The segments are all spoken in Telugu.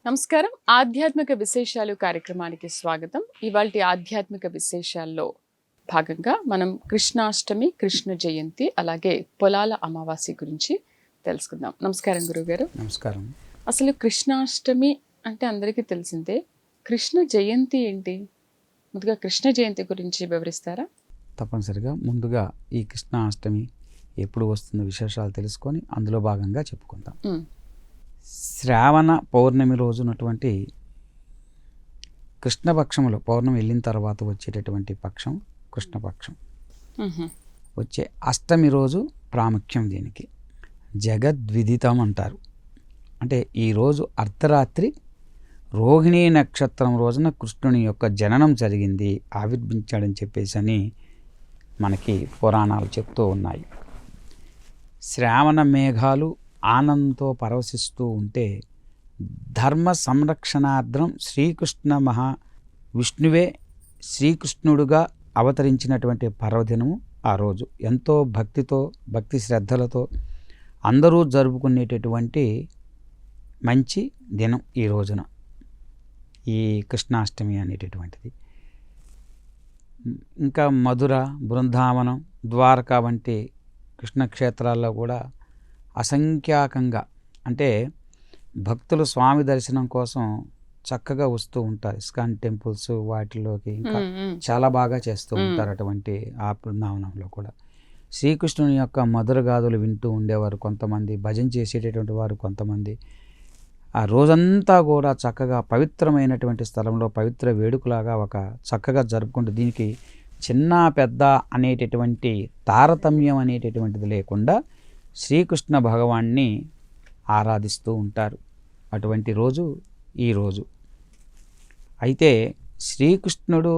నమస్కారం. ఆధ్యాత్మిక విశేషాలు కార్యక్రమానికి స్వాగతం. ఇవాల్టి ఆధ్యాత్మిక విశేషాల్లో భాగంగా మనం కృష్ణాష్టమి, కృష్ణ జయంతి, అలాగే పొలాల అమావాస్య గురించి తెలుసుకుందాం. నమస్కారం గురువుగారు. నమస్కారం. అసలు కృష్ణాష్టమి అంటే అందరికీ తెలిసిందే. కృష్ణ జయంతి ఏంటి? ముందుగా కృష్ణ జయంతి గురించి వివరిస్తారా? తప్పనిసరిగా ముందుగా ఈ కృష్ణాష్టమి ఎప్పుడు వస్తుందో విశేషాలు తెలుసుకొని అందులో భాగంగా చెప్పుకుందాం. శ్రావణ పౌర్ణమి రోజు ఉన్నటువంటి కృష్ణపక్షంలో పౌర్ణమి వెళ్ళిన తర్వాత వచ్చేటటువంటి పక్షం కృష్ణపక్షం. వచ్చే అష్టమి రోజు ప్రాముఖ్యం దీనికి. జగద్విదితం అంటారు. అంటే ఈరోజు అర్ధరాత్రి రోహిణీ నక్షత్రం రోజున కృష్ణుని యొక్క జననం జరిగింది, ఆవిర్భించాడని చెప్పేసి అని మనకి పురాణాలు చెప్తూ ఉన్నాయి. శ్రావణ మేఘాలు ఆనందంతో పరవశిస్తూ ఉంటే ధర్మ సంరక్షణార్థం విష్ణువే శ్రీకృష్ణుడుగా అవతరించినటువంటి పర్వదినము ఆ రోజు. ఎంతో భక్తి శ్రద్ధలతో అందరూ జరుపుకునేటటువంటి మంచి దినం ఈ రోజున ఈ కృష్ణాష్టమి అనేటటువంటిది. ఇంకా మధుర, బృందావనం, ద్వారకా వంటి కృష్ణక్షేత్రాల్లో కూడా అసంఖ్యాకంగా అంటే భక్తులు స్వామి దర్శనం కోసం చక్కగా వస్తూ ఉంటారు. ఇస్కాన్ టెంపుల్స్ వాటిలోకి ఇంకా చాలా బాగా చేస్తూ ఉంటారు. అటువంటి ఆ బృందావనంలో కూడా శ్రీకృష్ణుని యొక్క మధుర గాథలు వింటూ ఉండేవారు కొంతమంది, భజన చేసేటటువంటి వారు కొంతమంది. ఆ రోజంతా కూడా చక్కగా పవిత్రమైనటువంటి స్థలంలో పవిత్ర వేడుకలాగా ఒక చక్కగా జరుపుకుంటూ, దీనికి చిన్న పెద్ద అనేటటువంటి తారతమ్యం అనేటటువంటిది లేకుండా శ్రీకృష్ణ భగవాన్ని ఆరాధిస్తూ ఉంటారు. అటువంటి రోజు ఈ రోజు. అయితే శ్రీకృష్ణుడు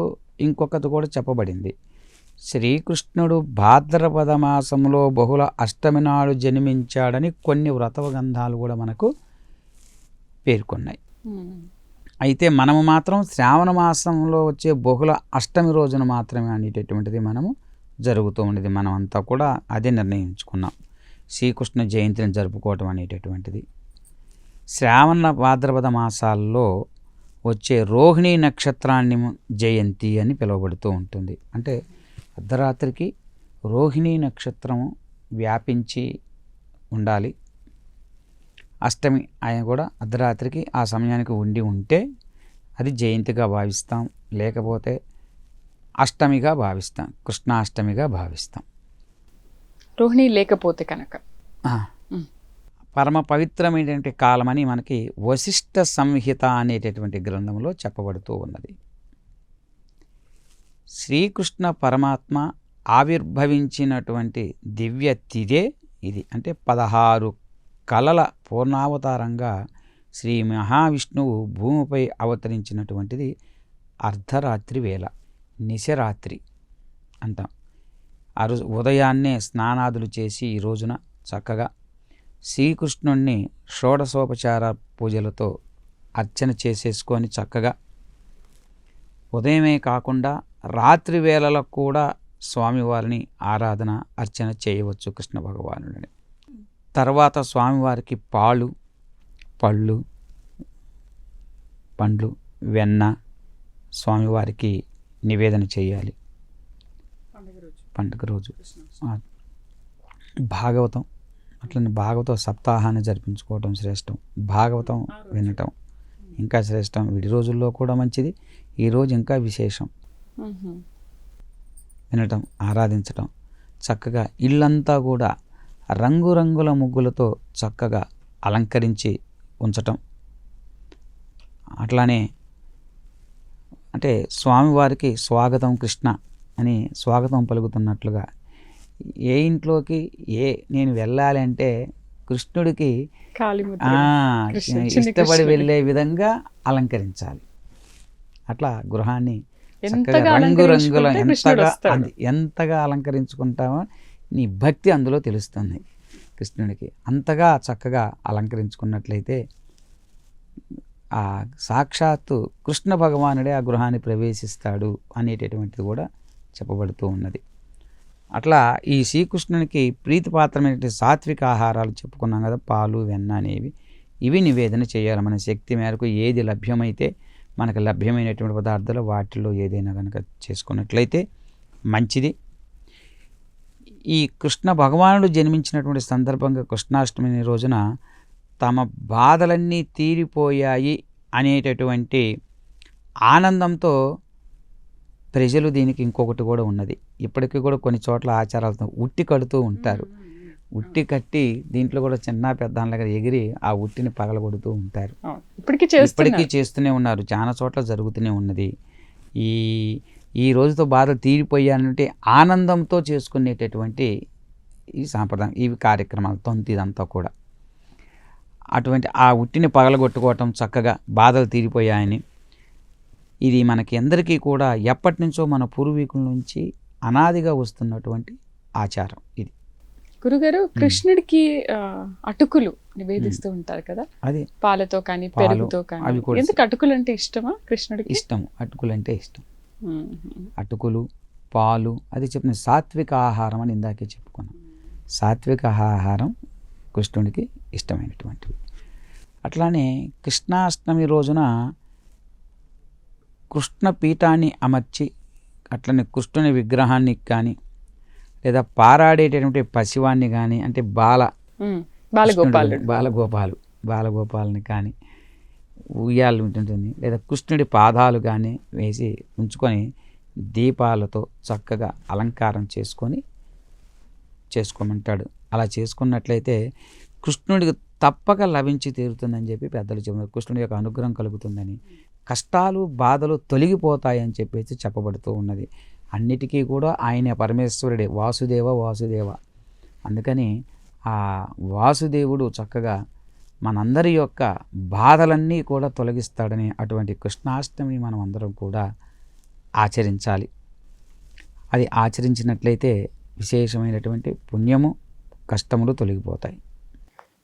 ఇంకొకటి కూడా చెప్పబడింది. శ్రీకృష్ణుడు భాద్రపద మాసంలో బహుళ అష్టమి నాడు జన్మించాడని కొన్ని వ్రతగ్రంథాలు కూడా మనకు పేర్కొన్నాయి. అయితే మనము మాత్రం శ్రావణ మాసంలో వచ్చే బహుళ అష్టమి రోజున మాత్రమే అనేటటువంటిది మనము జరుగుతూ ఉండేది. మనమంతా కూడా అదే నిర్ణయించుకున్నాం, శ్రీకృష్ణ జయంతిని జరుపుకోవటం అనేటటువంటిది. శ్రావణ భాద్రపద మాసాల్లో వచ్చే రోహిణీ నక్షత్రాన్ని జయంతి అని పిలువబడుతూ ఉంటుంది. అంటే అర్ధరాత్రికి రోహిణీ నక్షత్రం వ్యాపించి ఉండాలి. అష్టమి ఆయన కూడా అర్ధరాత్రికి ఆ సమయానికి ఉంటే అది జయంతిగా భావిస్తాం, లేకపోతే అష్టమిగా భావిస్తాం, కృష్ణాష్టమిగా భావిస్తాం. రోహిణి లేకపోతే కనుక పరమ పవిత్రమైనటువంటి కాలమని మనకి వశిష్ఠ సంహిత అనేటటువంటి గ్రంథంలో చెప్పబడుతూ ఉన్నది. శ్రీకృష్ణ పరమాత్మ ఆవిర్భవించినటువంటి దివ్య తిథే ఇది. అంటే 16 కళల పూర్ణావతారంగా శ్రీ మహావిష్ణువు భూమిపై అవతరించినటువంటిది అర్ధరాత్రి వేళ, నిశరాత్రి అంటాం. ఆ రోజు ఉదయాన్నే స్నానాదులు చేసి ఈ రోజున చక్కగా శ్రీకృష్ణుణ్ణి షోడశోపచార పూజలతో అర్చన చేసేసుకొని చక్కగా ఉదయమే కాకుండా రాత్రి వేళలకు కూడా స్వామివారిని ఆరాధన అర్చన చేయవచ్చు కృష్ణ భగవానుడిని. తర్వాత స్వామివారికి పాలు, పళ్ళు, పండ్లు, వెన్న స్వామివారికి నివేదన చేయాలి. పండుగ రోజు భాగవతం, అట్లనే భాగవతం సప్తాహాన్ని జరిపించుకోవటం శ్రేష్టం. భాగవతం వినటం ఇంకా శ్రేష్టం. విడి రోజుల్లో కూడా మంచిది, ఈరోజు ఇంకా విశేషం. వినటం, ఆరాధించటం, చక్కగా ఇల్లంతా కూడా రంగురంగుల ముగ్గులతో చక్కగా అలంకరించి ఉంచటం. అట్లానే అంటే స్వామివారికి స్వాగతం కృష్ణ అని స్వాగతం పలుకుతున్నట్లుగా ఏ ఇంట్లోకి నేను వెళ్ళాలి అంటే కృష్ణుడికి ఇష్టపడి వెళ్ళే విధంగా అలంకరించాలి. అట్లా గృహాన్ని చక్కగా రంగురంగుల ఎంతగా అలంకరించుకుంటామో నీ భక్తి అందులో తెలుస్తుంది. కృష్ణుడికి అంతగా చక్కగా అలంకరించుకున్నట్లయితే ఆ సాక్షాత్తు కృష్ణ భగవానుడే ఆ గృహాన్ని ప్రవేశిస్తాడు అనేటటువంటిది కూడా చెప్పబడుతూ ఉన్నది. అట్లా ఈ శ్రీకృష్ణునికి ప్రీతిపాత్రమైనటువంటి సాత్విక ఆహారాలు చెప్పుకున్నాం కదా, పాలు, వెన్న అనేవి. ఇవి నివేదన చేయాలి. మన శక్తి మేరకు ఏది లభ్యమైతే మనకు లభ్యమైనటువంటి పదార్థాలు వాటిలో ఏదైనా కనుక చేసుకున్నట్లయితే మంచిది. ఈ కృష్ణ భగవానుడు జన్మించినటువంటి సందర్భంగా కృష్ణాష్టమి రోజున తమ బాధలన్నీ తీరిపోయాయి అనేటటువంటి ఆనందంతో ప్రజలు దీనికి ఇంకొకటి కూడా ఉన్నది. ఇప్పటికీ కూడా కొన్ని చోట్ల ఆచారాలతో ఉట్టి కడుతూ ఉంటారు. ఉట్టి కట్టి దీంట్లో కూడా చిన్న పెద్ద ఎగిరి ఆ ఉట్టిని పగలగొడుతూ ఉంటారు. ఇప్పటికీ చేస్తూనే ఉన్నారు. చాలా చోట్ల జరుగుతూనే ఉన్నది. ఈ రోజుతో బాధలు తీరిపోయానంటే ఆనందంతో చేసుకునేటటువంటి ఈ సాంప్రదాయం, ఇవి కార్యక్రమాలు ఇదంతా కూడా అటువంటి ఆ ఉట్టిని పగలగొట్టుకోవటం, చక్కగా బాధలు తీరిపోయాయని, ఇది మనకి అందరికీ కూడా ఎప్పటి నుంచో మన పూర్వీకుల నుంచి అనాదిగా వస్తున్నటువంటి ఆచారం ఇది. గురుగారు, కృష్ణుడికి అటుకులు నివేదిస్తూ ఉంటారు కదా, అది పాలతో కానీ పెరుగుతో కానీ. ఎందుకు అటుకులు అంటే ఇష్టమా కృష్ణుడికి? ఇష్టం, అటుకులు అంటే ఇష్టం. అటుకులు, పాలు, అది చెప్పిన సాత్విక ఆహారం అని ఇందాకే చెప్పుకున్నాం. సాత్విక ఆహారం కృష్ణుడికి ఇష్టమైనటువంటివి. అట్లానే కృష్ణాష్టమి రోజున కృష్ణ పీఠాన్ని అమర్చి, అట్లనే కృష్ణుని విగ్రహాన్ని కానీ లేదా పారాడేటటువంటి పశువాన్ని కానీ, అంటే బాలగోపాలని కానీ ఉయ్యాలు ఉంటుంది, లేదా కృష్ణుడి పాదాలు కానీ వేసి ఉంచుకొని దీపాలతో చక్కగా అలంకారం చేసుకోమంటాడు. అలా చేసుకున్నట్లయితే కృష్ణుడికి తప్పక లభించి తీరుతుందని చెప్పి పెద్దలు చెబుతారు. కృష్ణుడి యొక్క అనుగ్రహం కలుగుతుందని, కష్టాలు బాధలు తొలగిపోతాయని చెప్పేసి చెప్పబడుతూ ఉన్నది. అన్నిటికీ కూడా ఆయనే పరమేశ్వరుడే, వాసుదేవ. అందుకని ఆ వాసుదేవుడు చక్కగా మనందరి యొక్క బాధలన్నీ కూడా తొలగిస్తాడని అటువంటి కృష్ణాష్టమి మనం అందరం కూడా ఆచరించాలి. అది ఆచరించినట్లయితే విశేషమైనటువంటి పుణ్యము, కష్టములు తొలగిపోతాయి.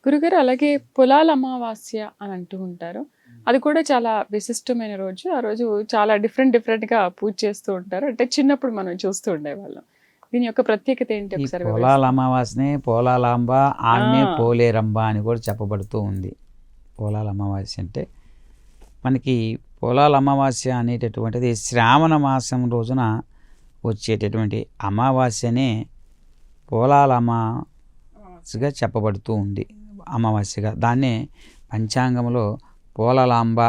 గురుగారు, అలాగే పొలాల అమావాస్య అని అంటూ ఉంటారు. అది కూడా చాలా విశిష్టమైన రోజు. ఆ రోజు చాలా డిఫరెంట్గా పూజ చేస్తూ ఉంటారు. అంటే చిన్నప్పుడు మనం చూస్తూ ఉండేవాళ్ళం. దీని యొక్క ప్రత్యేకత ఏంటి? ఒకసారి పొలాల అమావాస్యనే పోలాలాంబ, ఆమె పోలేరంబ అని కూడా చెప్పబడుతూ ఉంది. పోలాల అమావాస్య అంటే మనకి పోలాల అమావాస్య అనేటటువంటిది శ్రావణ మాసం రోజున వచ్చేటటువంటి అమావాస్యనే పోలాల అమావాస్యగా చెప్పబడుతూ ఉంది. అమావాస్యగా దాన్నే పంచాంగంలో పోలాలాంబ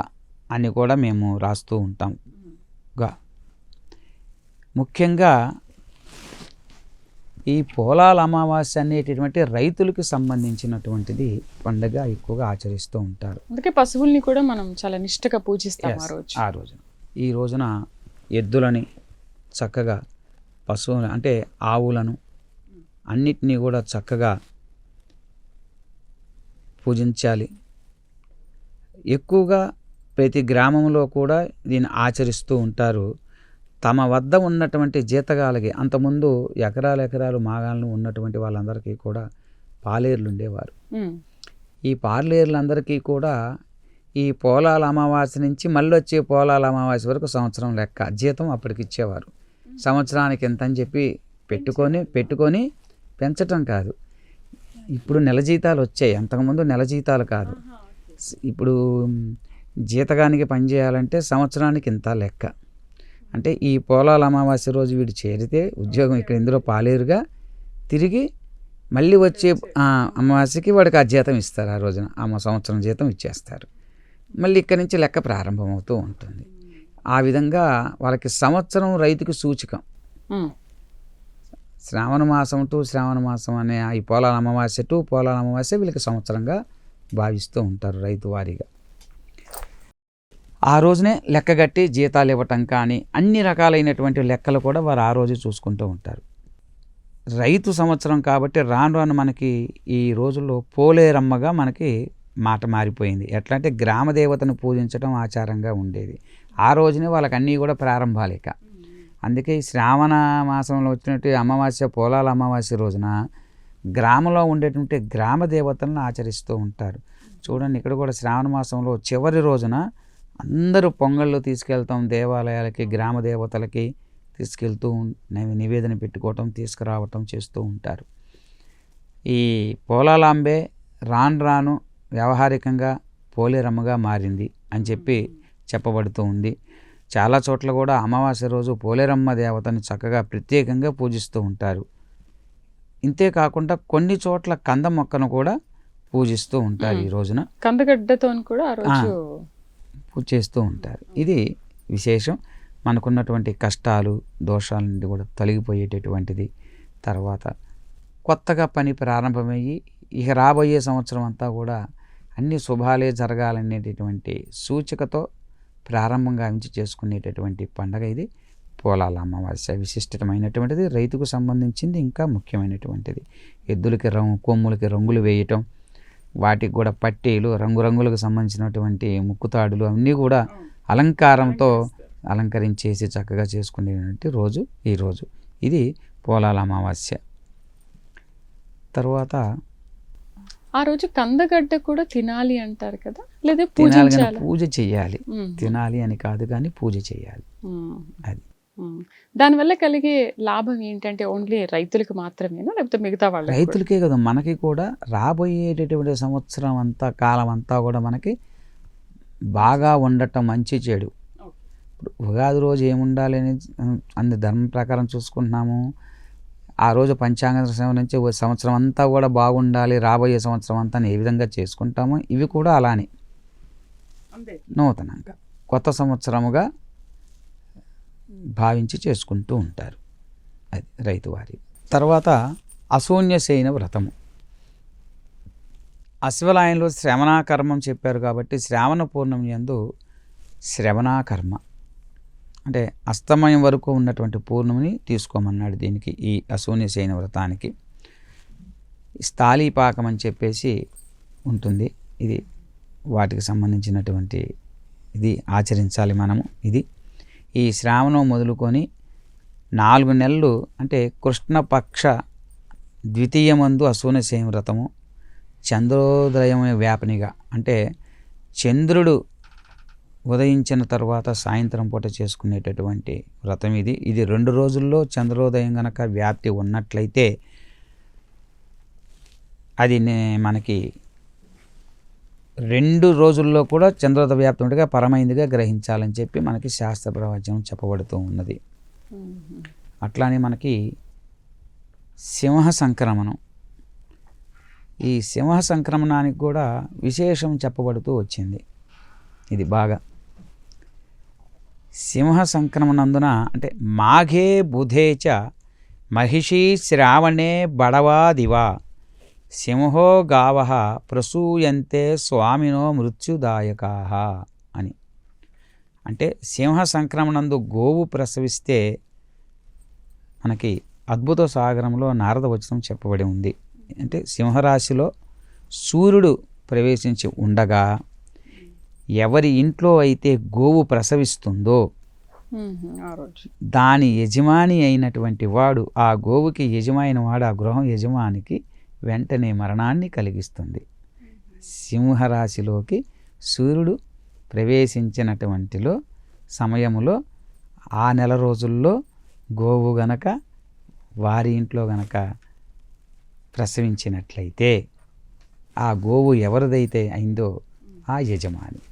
అని కూడా మేము రాస్తూ ఉంటాం. ముఖ్యంగా ఈ పోలాల అమావాస్య అనేటటువంటి రైతులకు సంబంధించినటువంటిది పండుగ ఎక్కువగా ఆచరిస్తూ ఉంటారు. అందుకే పశువుల్ని కూడా మనం చాలా నిష్ఠగా పూజిస్తాం ఆ రోజున. ఈ రోజున ఎద్దులని చక్కగా, పశువులు అంటే ఆవులను అన్నిటినీ కూడా చక్కగా పూజించాలి. ఎక్కువగా ప్రతి గ్రామంలో కూడా దీన్ని ఆచరిస్తూ ఉంటారు. తమ వద్ద ఉన్నటువంటి జీతగాలకి, అంతకుముందు ఎకరాలు మాగాలను ఉన్నటువంటి వాళ్ళందరికీ కూడా పాలేర్లు ఉండేవారు. ఈ పాలేర్లందరికీ కూడా ఈ పోలాల అమావాస్య నుంచి మళ్ళీ వచ్చే పోలాల అమావాస్య వరకు సంవత్సరం లెక్క జీతం అప్పటికి ఇచ్చేవారు. సంవత్సరానికి ఎంత అని చెప్పి పెట్టుకొని పెంచటం కాదు. ఇప్పుడు నెల జీతాలు వచ్చాయి, అంతకుముందు నెల జీతాలు కాదు. ఇప్పుడు జీతగానికి పనిచేయాలంటే సంవత్సరానికి ఇంత లెక్క. అంటే ఈ పోలాల అమావాస్య రోజు వీడు చేరితే ఉద్యోగం ఇక్కడ ఇందులో పాలేరుగా తిరిగి మళ్ళీ వచ్చే అమావాస్యకి వాడికి ఆ జీతం ఇస్తారు. ఆ రోజున సంవత్సరం జీతం ఇచ్చేస్తారు. మళ్ళీ ఇక్కడి నుంచి లెక్క ప్రారంభమవుతూ ఉంటుంది. ఆ విధంగా వాళ్ళకి సంవత్సరం రైతుకి సూచకం. శ్రావణ మాసం టు శ్రావణ మాసం అనే ఈ పోలాల అమావాస్య టు పోలాల అమావాస్య వీళ్ళకి సంవత్సరంగా భావిస్తూ ఉంటారు రైతు వారీగా. ఆ రోజునే లెక్కగట్టి జీతాలు ఇవ్వటం కానీ అన్ని రకాలైనటువంటి లెక్కలు కూడా వారు ఆ రోజు చూసుకుంటూ ఉంటారు. రైతు సంవత్సరం కాబట్టి రాను మనకి ఈ రోజుల్లో పోలేరమ్మగా మనకి మాట మారిపోయింది. ఎట్లా అంటే గ్రామ దేవతను పూజించడం ఆచారంగా ఉండేది. ఆ రోజునే వాళ్ళకి అన్నీ కూడా ప్రారంభాలిక. అందుకే ఈ శ్రావణ మాసంలో వచ్చినట్టు అమావాస్య, పోలాల అమావాస్య రోజున గ్రామంలో ఉండేటువంటి గ్రామ దేవతలను ఆచరిస్తూ ఉంటారు. చూడండి, ఇక్కడ కూడా శ్రావణ మాసంలో చివరి రోజున అందరూ పొంగళ్ళు తీసుకెళ్తాం దేవాలయాలకి, గ్రామ దేవతలకి తీసుకెళ్తూ నివేదన పెట్టుకోవటం, తీసుకురావటం చేస్తూ ఉంటారు. ఈ పోలాలాంబే రాను వ్యవహారికంగా పోలేరమ్మగా మారింది అని చెప్పి చెప్పబడుతూ ఉంది. చాలా చోట్ల కూడా అమావాస్య రోజు పోలేరమ్మ దేవతని చక్కగా ప్రత్యేకంగా పూజిస్తూ ఉంటారు. ఇంతే కాకుండా కొన్ని చోట్ల కంద మొక్కను కూడా పూజిస్తూ ఉంటారు. ఈ రోజున కందగడ్డతో కూడా ఆ రోజు పూజ చేస్తూ ఉంటారు. ఇది విశేషం. మనకున్నటువంటి కష్టాలు దోషాల నుండి కూడా తొలగిపోయేటటువంటిది. తర్వాత కొత్తగా పని ప్రారంభమయ్యి ఇక రాబోయే సంవత్సరం అంతా కూడా అన్ని శుభాలే జరగాలనేటటువంటి సూచికతో ప్రారంభంగా ఉంచి చేసుకునేటటువంటి పండగ ఇది పోలాల అమావాస్య. విశిష్టమైనటువంటిది, రైతుకు సంబంధించింది, ఇంకా ముఖ్యమైనటువంటిది. ఎద్దులకి కొమ్ములకి రంగులు వేయటం, వాటికి కూడా పట్టీలు, రంగురంగులకు సంబంధించినటువంటి ముక్కుతాడులు అన్నీ కూడా అలంకారంతో అలంకరించేసి చక్కగా చేసుకునేటువంటి రోజు ఈరోజు. ఇది పోలాల అమావాస్య. తర్వాత ఆ రోజు కందగడ్డ కూడా తినాలి అంటారు కదా, లేదా తినాలి కానీ పూజ చేయాలి. తినాలి అని కాదు కానీ పూజ చేయాలి. అది దానివల్ల కలిగే లాభం ఏంటంటే ఓన్లీ రైతులకు మాత్రమేనా, లేకపోతే మిగతా వాళ్ళు? రైతులకే కదా, మనకి కూడా రాబోయేటటువంటి సంవత్సరం అంతా కాలం అంతా కూడా మనకి బాగా ఉండటం, మంచి చెడు. ఇప్పుడు ఉగాది రోజు ఏముండాలి అని అన్ని ధర్మం ప్రకారం చూసుకుంటున్నాము. ఆ రోజు పంచాంగ నుంచి సంవత్సరం అంతా కూడా బాగుండాలి, రాబోయే సంవత్సరం అంతా ఏ విధంగా చేసుకుంటామో ఇవి కూడా అలానే నూతనంగా కొత్త సంవత్సరముగా భావించి చేసుకుంటూ ఉంటారు. అది రైతువారి. తర్వాత అశూన్యశయన వ్రతము. అశ్వలాయనలో శ్రవణాకర్మం చెప్పారు కాబట్టి శ్రావణ పూర్ణమి యందు శ్రవణాకర్మ అంటే అస్తమయం వరకు ఉన్నటువంటి పూర్ణమిని తీసుకోమన్నాడు దీనికి, ఈ అశూన్యశయన వ్రతానికి. స్థాళీపాకం అని చెప్పేసి ఉంటుంది. ఇది వాటికి సంబంధించినటువంటి ఇది ఆచరించాలి మనము. ఇది ఈ శ్రావణం మొదలుకొని 4 నెలలు అంటే కృష్ణపక్ష ద్వితీయమందు అశూన్యశయన వ్రతము, చంద్రోదయం వ్యాపనిగా అంటే చంద్రుడు ఉదయించిన తర్వాత సాయంత్రం పూట చేసుకునేటటువంటి వ్రతం ఇది. ఇది 2 రోజుల్లో చంద్రోదయం గనక వ్యాప్తి ఉన్నట్లయితే అది మనకి 2 రోజుల్లో కూడా చంద్రోదయ వ్యాప్తి ఉండగా పరమైందిగా గ్రహించాలని చెప్పి మనకి శాస్త్ర ప్రవచనం చెప్పబడుతూ ఉన్నది. అట్లానే మనకి సింహ సంక్రమణం. ఈ సింహ సంక్రమణానికి కూడా విశేషం చెప్పబడుతూ వచ్చింది. ఇది బాగా సింహ సంక్రమణందున అంటే మాఘే బుధే చ మహిషీ శ్రావణే బడవా దివా సింహో గావ ప్రసూయంతే స్వామినో మృత్యుదాయకా అని. అంటే సింహ సంక్రమణందు గోవు ప్రసవిస్తే మనకి అద్భుత సాగరంలో నారద వచనం చెప్పబడి ఉంది. అంటే సింహరాశిలో సూర్యుడు ప్రవేశించి ఉండగా ఎవరి ఇంట్లో అయితే గోవు ప్రసవిస్తుందో దాని యజమాని అయినటువంటి వాడు, ఆ గోవుకి యజమాని వాడు ఆ గృహం యజమానికి వెంటనే మరణాన్ని కలిగిస్తుంది. సింహరాశిలోకి సూర్యుడు ప్రవేశించినటువంటిలో సమయములో ఆ నెల రోజుల్లో గోవు గనక వారి ఇంట్లో గనక ప్రసవించినట్లయితే ఆ గోవు ఎవరిదైతే అయిందో ఆ యజమాని.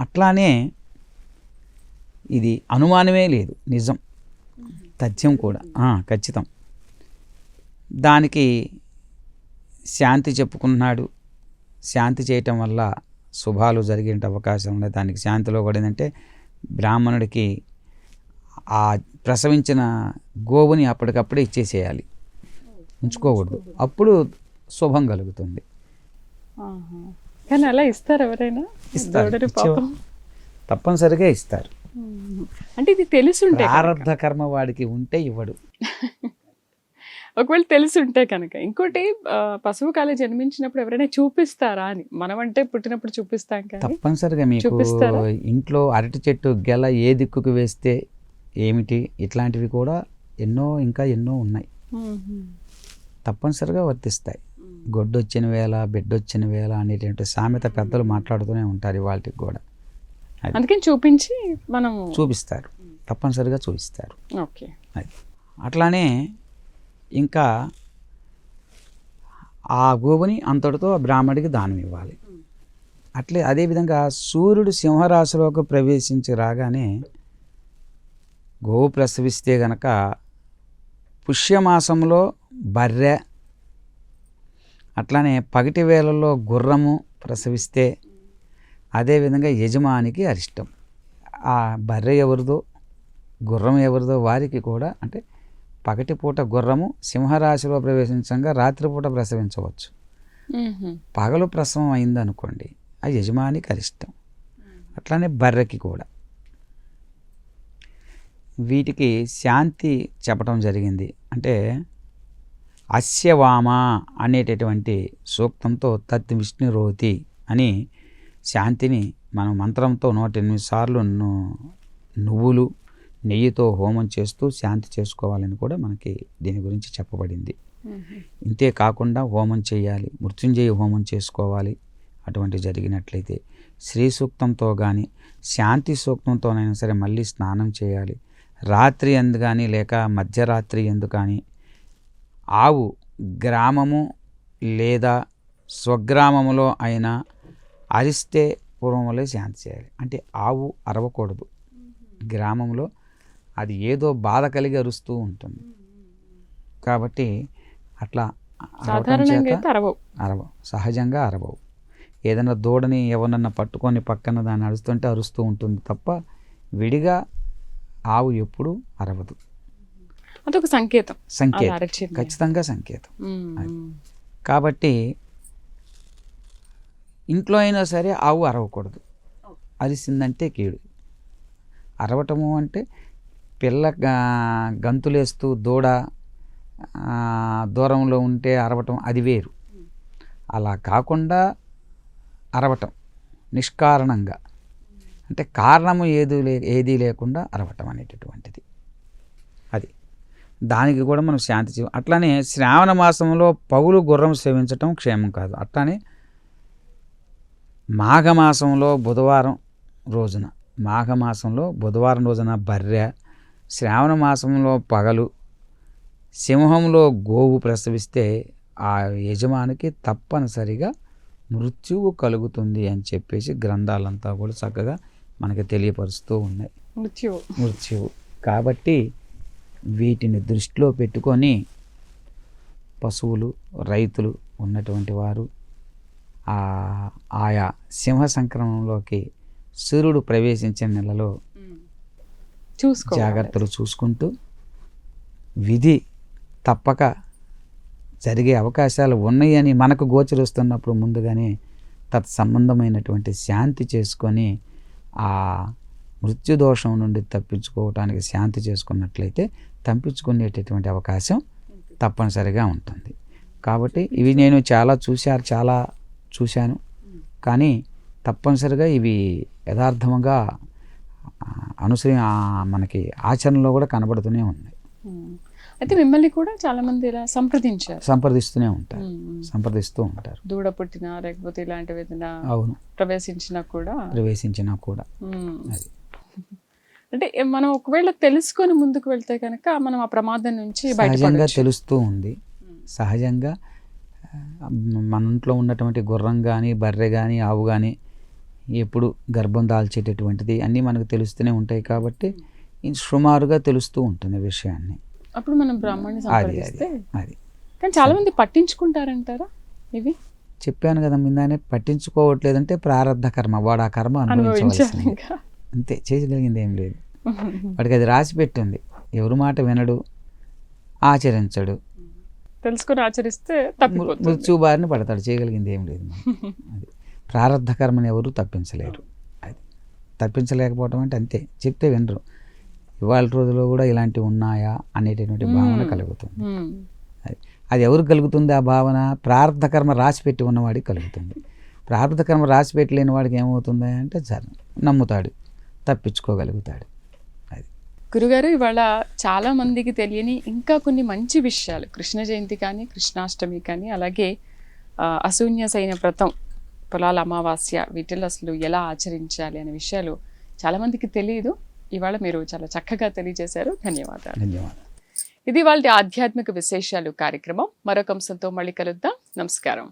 అట్లానే ఇది అనుమానమే లేదు, నిజం, తథ్యం కూడా, ఖచ్చితం. దానికి శాంతి చెప్పుకున్నాడు. శాంతి చేయటం వల్ల శుభాలు జరిగే అవకాశం ఉంది. దానికి శాంతిలో కూడా ఏంటంటే బ్రాహ్మణుడికి ఆ ప్రసవించిన గోవుని అప్పటికప్పుడే ఇచ్చేసేయాలి, ఉంచుకోకూడదు. అప్పుడు శుభం కలుగుతుంది. కానీ అలా ఇస్తారు ఎవరైనా? ఇస్తారు, తప్పనిసరిగా ఇస్తారు. అంటే ఇది తెలుసుంటే, ప్రారబ్ధ కర్మ వాడికి ఉంటే ఇవ్వడు. ఒకవేళ తెలుసుంటే కనుక. ఇంకోటి పశువు కాలే జన్మించినప్పుడు ఎవరైనా చూపిస్తారా అని? మనం అంటే పుట్టినప్పుడు చూపిస్తాం కానీ తప్పనిసరిగా మీకు ఇంట్లో అరటి చెట్టు గెల ఏ దిక్కుకు వేస్తే ఏమిటి, ఇట్లాంటివి కూడా ఇంకా ఎన్నో ఉన్నాయి, తప్పనిసరిగా వర్తిస్తాయి. గొడ్డొచ్చిన వేళ బిడ్డొచ్చిన వేళ అనేటువంటి సామెత పెద్దలు మాట్లాడుతూనే ఉంటారు వాటికి కూడా. అందుకని చూపించి మనం చూపిస్తారు, తప్పనిసరిగా చూపిస్తారు. ఓకే. అది అట్లానే ఇంకా ఆ గోవుని అంతటితో బ్రాహ్మడికి దానం ఇవ్వాలి. అట్లే అదేవిధంగా సూర్యుడు సింహరాశిలోకి ప్రవేశించి రాగానే గోవు ప్రసవిస్తే గనక పుష్యమాసంలో బర్రె, అట్లానే పగటి వేళల్లో గుర్రము ప్రసవిస్తే అదేవిధంగా యజమానికి అరిష్టం. ఆ బర్రె ఎవరిదో గుర్రం ఎవరిదో వారికి కూడా, అంటే పగటిపూట గుర్రము సింహరాశిలో ప్రవేశించగా రాత్రిపూట ప్రసవించవచ్చు. పగలు ప్రసవం అయిందనుకోండి ఆ యజమానికి అరిష్టం. అట్లానే బర్రెకి కూడా. వీటికి శాంతి చెప్పడం జరిగింది. అంటే అస్యవామ అనేటటువంటి సూక్తంతో తత్ విష్ణురోతి అని శాంతిని మనం మంత్రంతో 108 సార్లు నువ్వులు నెయ్యితో హోమం చేస్తూ శాంతి చేసుకోవాలని కూడా మనకి దీని గురించి చెప్పబడింది. ఇంతే కాకుండా హోమం చేయాలి, మృత్యుంజయ హోమం చేసుకోవాలి. అటువంటి జరిగినట్లయితే శ్రీ సూక్తంతో కానీ శాంతి సూక్తంతోనైనా సరే మళ్ళీ స్నానం చేయాలి. రాత్రి ఎందు కానీ లేక మధ్యరాత్రి ఎందు కానీ ఆవు గ్రామము లేదా స్వగ్రామములో అయినా అరిస్తే పూర్వంలో శాంతి చేయాలి. అంటే ఆవు అరవకూడదు. గ్రామంలో అది ఏదో బాధ కలిగి అరుస్తూ ఉంటుంది కాబట్టి అట్లా అరవవు, సహజంగా అరవవు. ఏదైనా దూడని ఎవరన్నా పట్టుకొని పక్కన దాన్ని అరుస్తుంటే అరుస్తూ ఉంటుంది తప్ప విడిగా ఆవు ఎప్పుడు అరవదు. అదొక సంకేతం, ఖచ్చితంగా సంకేతం. కాబట్టి ఇంట్లో అయినా సరే ఆవు అరవకూడదు. అరిసిందంటే కీడు. అరవటము అంటే పిల్ల గంతులేస్తూ దూడ దూరంలో ఉంటే అరవటం అది వేరు. అలా కాకుండా అరవటం నిష్కారణంగా, అంటే కారణము ఏదీ లేకుండా అరవటం అనేటటువంటిది అది. దానికి కూడా మనం శాంతి చేయాలి. అట్లానే శ్రావణ మాసంలో పగులు గుర్రం సేవించటం క్షేమం కాదు. అట్లానే మాఘమాసంలో బుధవారం రోజున బర్రె, శ్రావణ మాసంలో పగలు సింహంలో గోవు ప్రసవిస్తే ఆ యజమానికి తప్పనిసరిగా మృత్యువు కలుగుతుంది అని చెప్పేసి గ్రంథాలంతా కూడా చక్కగా మనకి తెలియపరుస్తూ ఉన్నాయి. మృత్యువు కాబట్టి వీటిని దృష్టిలో పెట్టుకొని పశువులు, రైతులు ఉన్నటువంటి వారు ఆయా సింహ సంక్రమణంలోకి సూర్యుడు ప్రవేశించిన నెలలో జాగ్రత్తలు చూసుకుంటూ విధి తప్పక జరిగే అవకాశాలు ఉన్నాయని మనకు గోచరిస్తున్నప్పుడు ముందుగానే తత్సంబంధమైనటువంటి శాంతి చేసుకొని ఆ మృత్యుదోషం నుండి తప్పించుకోవటానికి శాంతి చేసుకున్నట్లయితే తప్పించుకునేటటువంటి అవకాశం తప్పనిసరిగా ఉంటుంది. కాబట్టి ఇవి నేను చాలా చూశాను, కానీ తప్పనిసరిగా ఇవి యథార్థంగా మనకి ఆచరణలో కూడా కనబడుతూనే ఉన్నాయి. అయితే మిమ్మల్ని కూడా చాలా మంది ఇలా సంప్రదిస్తూ ఉంటారు. దూడ పుట్టినా లేకపోతే ఇలాంటివి ఏదైనా ప్రవేశించినా కూడా అది. అంటే మనం ఒకవేళ తెలుసుకొని ముందుకు వెళ్తే కనుక మనం ఆ ప్రమాదం నుంచి సహజంగా తెలుస్తూ ఉంది. సహజంగా మన ఇంట్లో ఉన్నటువంటి గుర్రం కానీ బర్రె కానీ ఆవు కానీ ఎప్పుడు గర్భం దాల్చేటటువంటిది అన్నీ మనకు తెలుస్తూనే ఉంటాయి కాబట్టి సుమారుగా తెలుస్తూ ఉంటుంది విషయాన్ని. అప్పుడు మనం బ్రాహ్మణ్ణి సంప్రదిస్తే అది. కానీ చాలా మంది పట్టించుకుంటారంటారా? ఇవి చెప్పాను కదా ముందానే, పట్టించుకోవట్లేదంటే ప్రారంధ కర్మ, వాడు ఆ కర్మ అనుభవించవలసింది అంతే. చేయగలిగింది ఏం లేదు. వాడికి అది రాసి పెట్టింది. ఎవరి మాట వినడు, ఆచరించడు, తెలుసుకుని ఆచరిస్తే మృత్యు బారిన పడతాడు. చేయగలిగింది ఏం లేదు. అది ప్రారంధ కర్మని ఎవరు తప్పించలేరు. అది తప్పించలేకపోవటం అంటే అంతే, చెప్తే వినరు. ఇవాళ రోజుల్లో కూడా ఇలాంటివి ఉన్నాయా అనేటటువంటి భావన కలుగుతుంది. అది ఎవరు కలుగుతుంది ఆ భావన? ప్రారంధ కర్మ రాసి పెట్టి ఉన్నవాడికి కలుగుతుంది. ప్రారంధ కర్మ రాసి పెట్టలేని వాడికి ఏమవుతుంది అంటే నమ్ముతాడు, తప్పించుకోగలుగుతాడు. అది. గురుగారు, ఇవాళ చాలా మందికి తెలియని ఇంకా కొన్ని మంచి విషయాలు, కృష్ణ జయంతి కానీ కృష్ణాష్టమి కానీ అలాగే అశూన్య సైన్య వ్రతం, పొలాల అమావాస్య, వీటిల్లో అసలు ఎలా ఆచరించాలి అనే విషయాలు చాలామందికి తెలియదు. ఇవాళ మీరు చాలా చక్కగా తెలియజేశారు. ధన్యవాదాలు. ఇది వాళ్ళ ఆధ్యాత్మిక విశేషాలు కార్యక్రమం. మరొక అంశంతో మళ్ళీ కలుద్దాం. నమస్కారం.